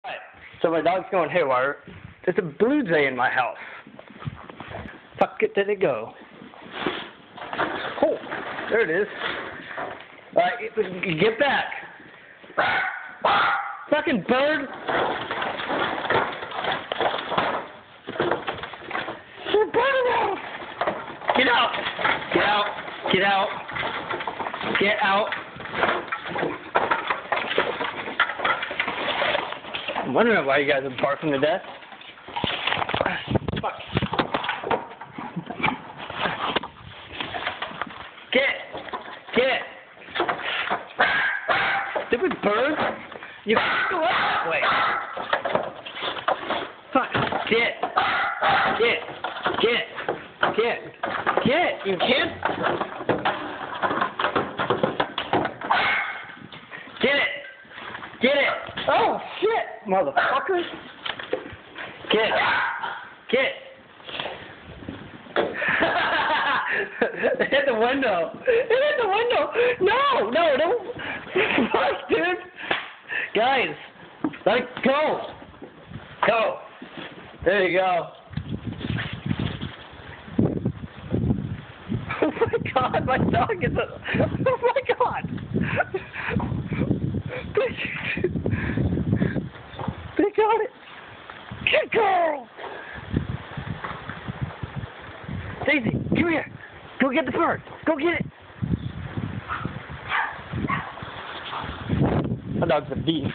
Right. So my dog's going haywire. There's a blue jay in my house. Fuck it, did it go? Oh, there it is. Alright, get back. Fucking bird. You're burning out. Get out. Get out. Get out. Get out. I'm wondering why you guys are barking to death. Fuck. Get. Stupid bird. You can't go up that way. Fuck. Get. You can't. Get it. Oh, shit, motherfuckers. Get. It hit the window. No, don't. Fuck, dude. Guys, let it go. Go. There you go. Oh my god, my dog is a... Oh my god. They got it. Good girl. Daisy, come here. Go get the bird. Go get it. My dog's a beast.